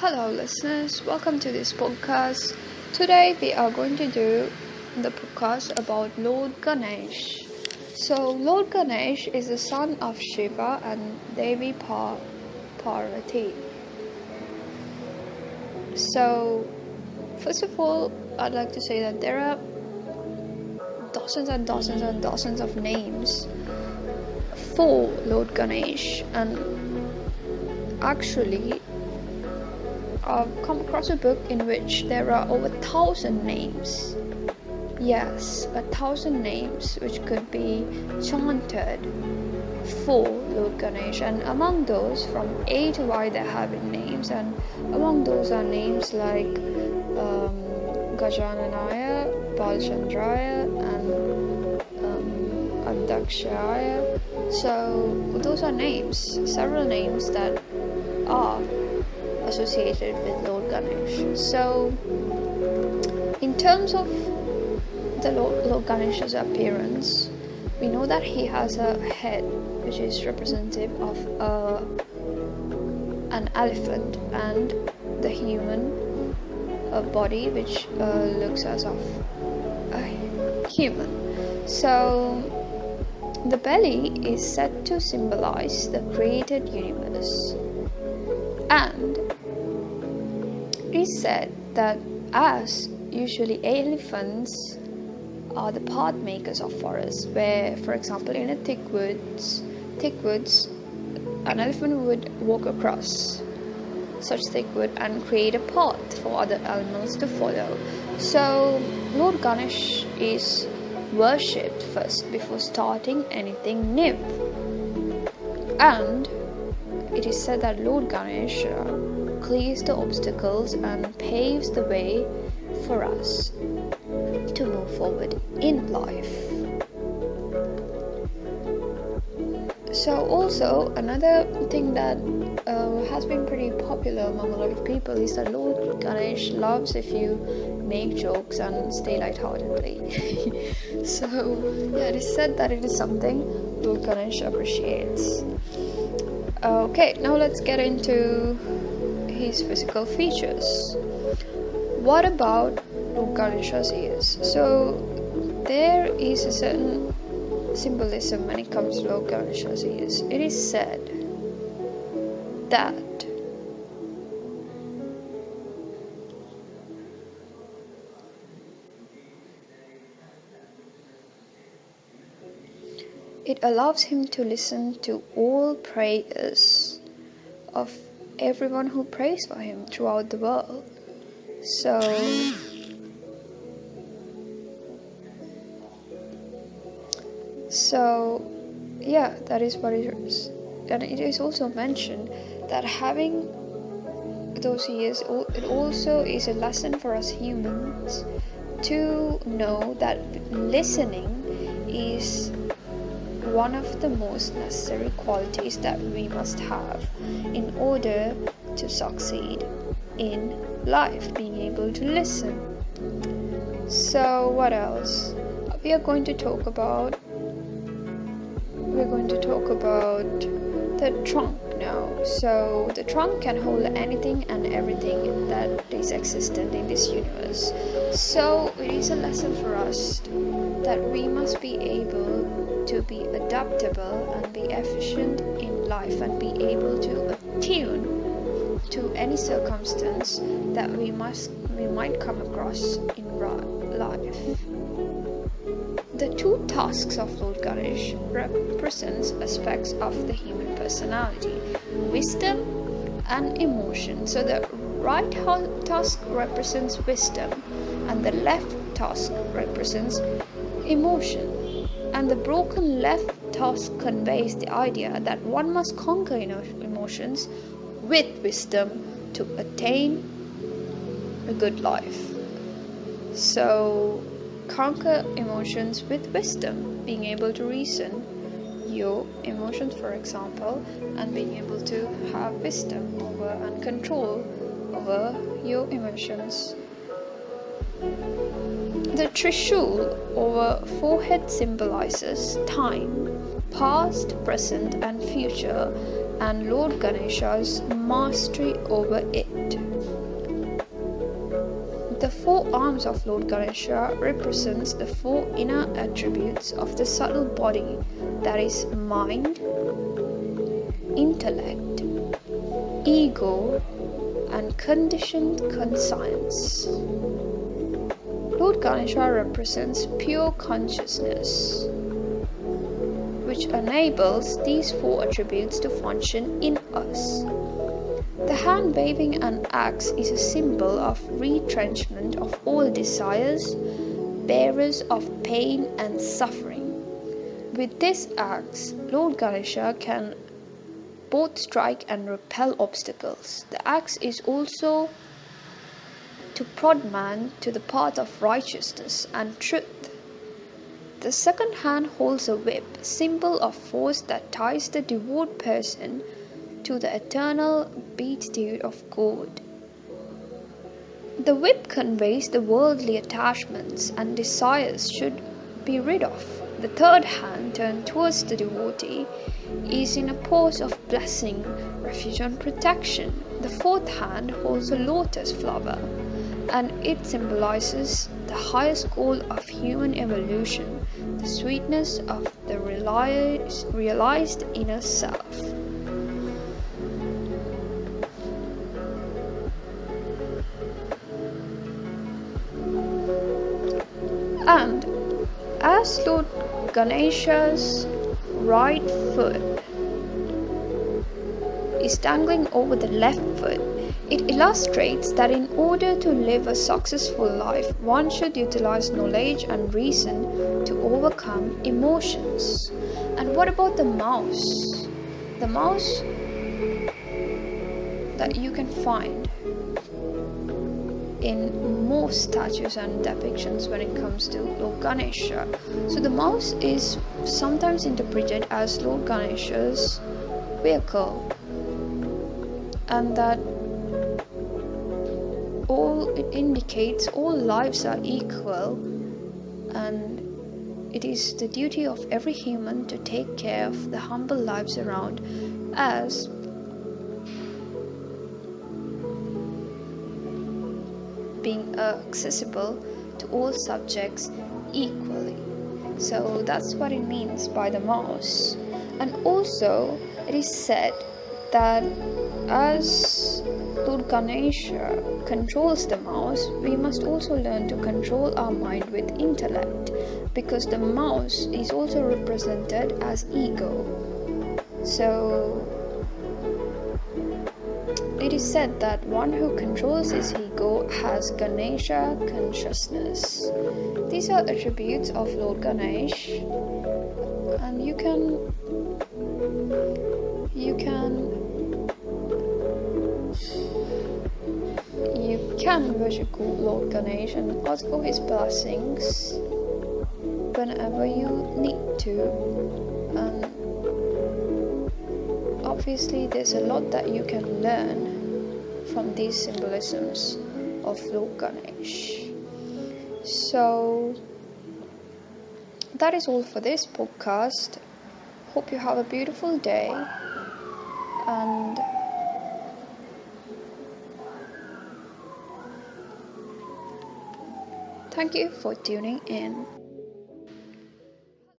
Hello listeners, welcome to this podcast. Today we are going to do the podcast about Lord Ganesh. So Lord Ganesh is the son of Shiva and Devi Parvati. So first of all, I'd like to say that there are dozens and dozens and dozens of names for Lord Ganesh, and actually I've come across a book in which there are over 1,000 names. Yes, 1,000 names which could be chanted for Lord Ganesh, and among those from A to Y there have been names, and among those are names like Gajananaya, Balchandraya and Adakshaya. So those are names, several names that are associated with Lord Ganesh. So in terms of the Lord Ganesh's appearance, we know that he has a head which is representative of an elephant, and the human body which looks as of a human. So the belly is said to symbolize the created universe, and it is said that as usually elephants are the path makers of forests, where for example in a thick woods an elephant would walk across such thick wood and create a path for other animals to follow. So Lord Ganesh is worshipped first before starting anything new, and it is said that Lord Ganesh clears the obstacles and paves the way for us to move forward in life. So also another thing that has been pretty popular among a lot of people is that Lord Ganesh loves if you make jokes and stay lightheartedly. So yeah, it is said that it is something Lord Ganesh appreciates. Okay, now let's get into his physical features. What about Lord Ganesha's ears? So there is a certain symbolism when it comes to Lord Ganesha's ears. It is said that it allows him to listen to all prayers of everyone who prays for him throughout the world. So yeah, that is what it is. And it is also mentioned that having those ears, it also is a lesson for us humans to know that listening is one of the most necessary qualities that we must have in order to succeed in life, being able to listen. So what else? We are going to talk about the trunk now. So the trunk can hold anything and everything that is existent in this universe. So it is a lesson for us that we must be able to be adaptable and be efficient in life and be able to attune to any circumstance that we might come across in life. The two tusks of Lord Ganesh represents aspects of the human personality, wisdom and emotion. So the right tusk represents wisdom and the left tusk represents emotion. And the broken left tusk conveys the idea that one must conquer emotions with wisdom to attain a good life. So conquer emotions with wisdom, being able to reason your emotions, for example, and being able to have wisdom over and control over your emotions. The Trishul over forehead symbolizes time, past, present and future, and Lord Ganesha's mastery over it. The four arms of Lord Ganesha represents the four inner attributes of the subtle body, that is mind, intellect, ego, and conditioned conscience. Lord Ganesha represents pure consciousness, which enables these four attributes to function in us. The hand waving an axe is a symbol of retrenchment of all desires, bearers of pain and suffering. With this axe, Lord Ganesha can both strike and repel obstacles. The axe is also to prod man to the path of righteousness and truth. The second hand holds a whip, symbol of force that ties the devout person to the eternal beatitude of God. The whip conveys the worldly attachments and desires should be rid of. The third hand, turned towards the devotee, is in a pose of blessing, refuge and protection. The fourth hand holds a lotus flower, and it symbolizes the highest goal of human evolution, the sweetness of the realized inner self. And as Lord Ganesha's right foot is dangling over the left foot, it illustrates that in order to live a successful life, one should utilize knowledge and reason to overcome emotions. And what about the mouse? The mouse that you can find in most statues and depictions when it comes to Lord Ganesha. So the mouse is sometimes interpreted as Lord Ganesha's vehicle, and that it indicates all lives are equal, and it is the duty of every human to take care of the humble lives around, as being accessible to all subjects equally. So that's what it means by the mouse. And also it is said that as Lord Ganesha controls the mouse, we must also learn to control our mind with intellect, because the mouse is also represented as ego. So it is said that one who controls his ego has Ganesha consciousness. These are attributes of Lord Ganesh, and you can worship Lord Ganesh and ask for his blessings whenever you need to. And obviously there's a lot that you can learn from these symbolisms of Lord Ganesh. So that is all for this podcast. Hope you have a beautiful day, and thank you for tuning in.